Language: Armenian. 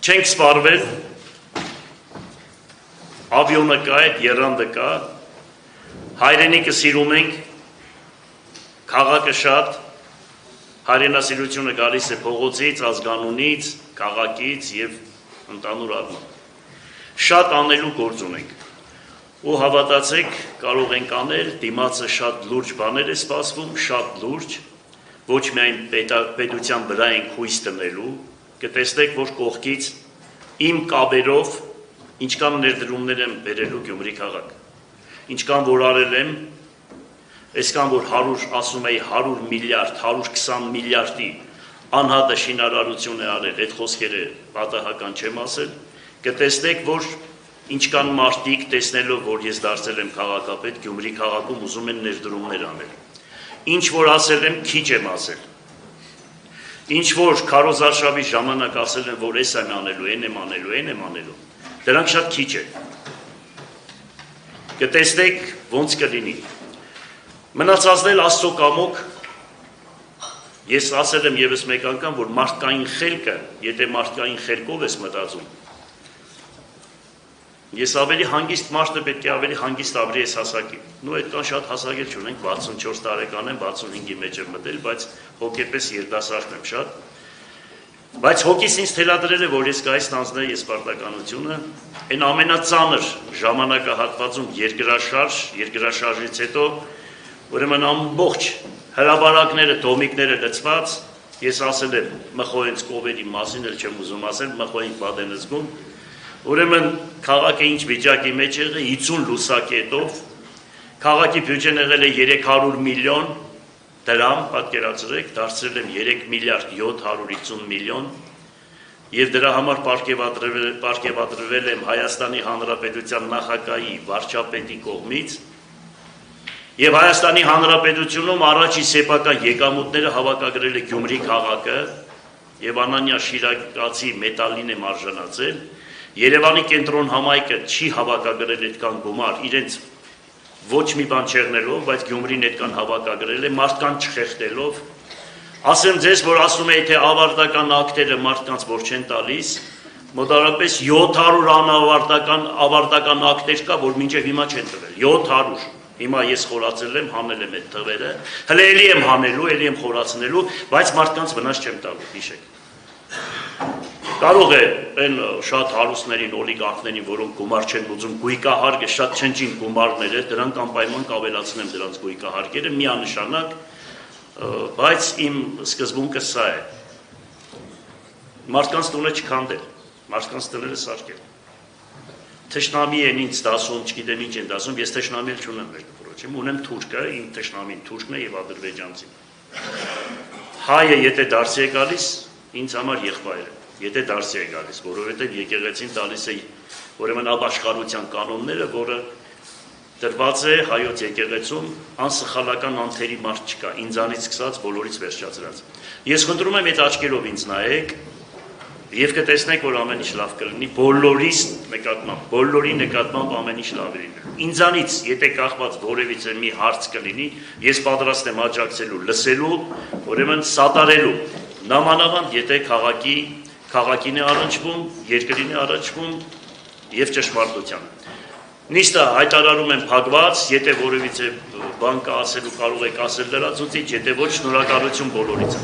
Չենք սպառվել, ավիոնը կա, այդ եռանդը կա, հայրենիքը սիրում ենք, քաղաքը շատ, հայրենասիրությունը գալիս է փողոցից, ազգանունից, քաղաքից եւ ընդհանուր առմամբ։ Շատ անելու գործ ունենք։ Ու հավատացեք, կարող ենք անել, դիմացը շատ լուրջ բաներ է սպասվում, շատ լուրջ, ոչ միայն պետության վրա ենք հույս տնելու, կտեսնեք, որ կողքից իմ կաբերով ինչքան ներդրումներ եմ բերելու Գյումրի քաղաք, ինչքան որ արել եմ, այսքան որ ասում էի 100 միլիարդ, 120 միլիարդի անհատը շինարարություն է արել, այդ խոսքերը պատահական չեմ ասել, կտեսնեք, որ ինչքան մարդիկ տեսնելով, որ ես դարձել եմ քաղաքապետ, Գյումրի քաղաքում ուզում են ներդրումներ անել։ Ինչ որ ասել եմ, քիչ եմ ասել։ Ինչ որ քարոզարշավի ժամանակ ասել եմ, որ այս եմ անելու, այն եմ անելու, այն եմ անելու, դրանք շատ քիչ է։ Կտեսնեք ոնց կլինի։ Մնացածն էլ Աստծո կամոք, ես ասել եմ եւս մեկ անգամ, որ մարդկային խելքը, եթե մարդկային խելքով ես մտածում, ես ավելի հանգիստ մարդը պետք է ավելի հանգիստ ապրի ես հասակի։ Նու այդքան շատ հասակել չունենք, 64 տարեկան եմ, 65-ի մեջ եմ մտել, բայց հոգեպես երիտասարդ եմ շատ։ Բայց հոգիս ինձ թելադրել է, որ ես գայս ստանձնեի սպարտականությունը, այն ամենածանր ժամանակահատվածում երկրաշարժից հետո, ուրեմն ամբողջ հրաբարակները, դոմիկները լցված, ես ասել եմ մխոյենց կովերի մասին, էլ չեմ ուզում ասել, մխոյենք բադենզգում, ուրեմն քաղաքը ինչ վիճակի մեջ եղել 50 լուսակետով, քաղաքի բյուջեն եղել է 300 միլիոն դրամ, պատկերացրեք, դարձրել եմ 3 միլիարդ 750 միլիոն եւ դրա համար պարգևատրվել եմ Հայաստանի Հանրապետության նախագահի վարչապետի կողմից եւ Հայաստանի Հանրապետությունում առաջի սեփական եկամուտները հավաքագրել է Գյումրի քաղաքը եւ Անանյա Շիրակացի մեդալին եմ արժանացել Երևանի կենտրոն համայնքը չի հավաքագրել այդքան գումար իրենց ոչ մի բան չեղնելով, բայց Գյումրին այդքան հավաքագրել է մարդկանց չխեղդելով ասեմ ձեզ, որ ասում էի, թե ավարտական ակտերը մարդկանց որ չեն տալիս, մոտավորապես 700 ավարտական ակտեր կա, որ մինչև հիմա չեն տվել, 700, հիմա ես խորացել եմ, հանել եմ այդ թվերը, հələ էլի եմ հանելու, էլի եմ խորացնելու, բայց մարդկանց վնաս չեմ տալու, հիշեք։ Կարող է այն շատ հարուստներին, օլիգարխներին, որոնք գումար չեն ուզում, գույքահարկը շատ չնչին գումարները, դրանք անպայման կավելացնեմ դրանց գույքահարկերը, միանշանակ, բայց իմ սկզբունքը սա է։ Մարդկանց տունը չքանդել, մարդկանց տները սարքել։ Թշնամի են ինձ դասում, չգիտեմ ինչ են դասում, ես թշնամի էլ չունեմ մեր դպրոցում, ունեմ թուրքը, իմ թշնամին թուրքն է եւ ադրբեջանցին։ Հայը եթե դարձի է գալիս, ինձ համար եղբայր է։ Եթե դարձի է գալիս, որովհետև եկեղեցին տալիս է ուրեմն ապաշխարության կանոնները, որը դրված է հայոց եկեղեցում, անսխալական անթերի մարդ չկա, ինձանից սկսած բոլորից վերջացրած։ Ես խնդրում եմ այդ աչքերով ինձ նայեք եւ կտեսնեք, որ ամեն ինչ լավ կլինի, բոլորի նկատմամբ ամեն ինչ լավ լինի։ Ինձանից, եթե կախված որևիցե մի հարց կլինի, ես պատրաստ եմ աջակցելու, լսելու, ուրեմն սատարելու, նամանավանդ եթե քաղաքին է առնչվում, երկրին է առնչվում եւ ճշմարտությանը։ Նիստը հայտարարում եմ փակված, եթե որևիցե բան կա ասելու կարող եք ասել լրացուցիչ, եթե ոչ շնորհակալություն բոլորիցը։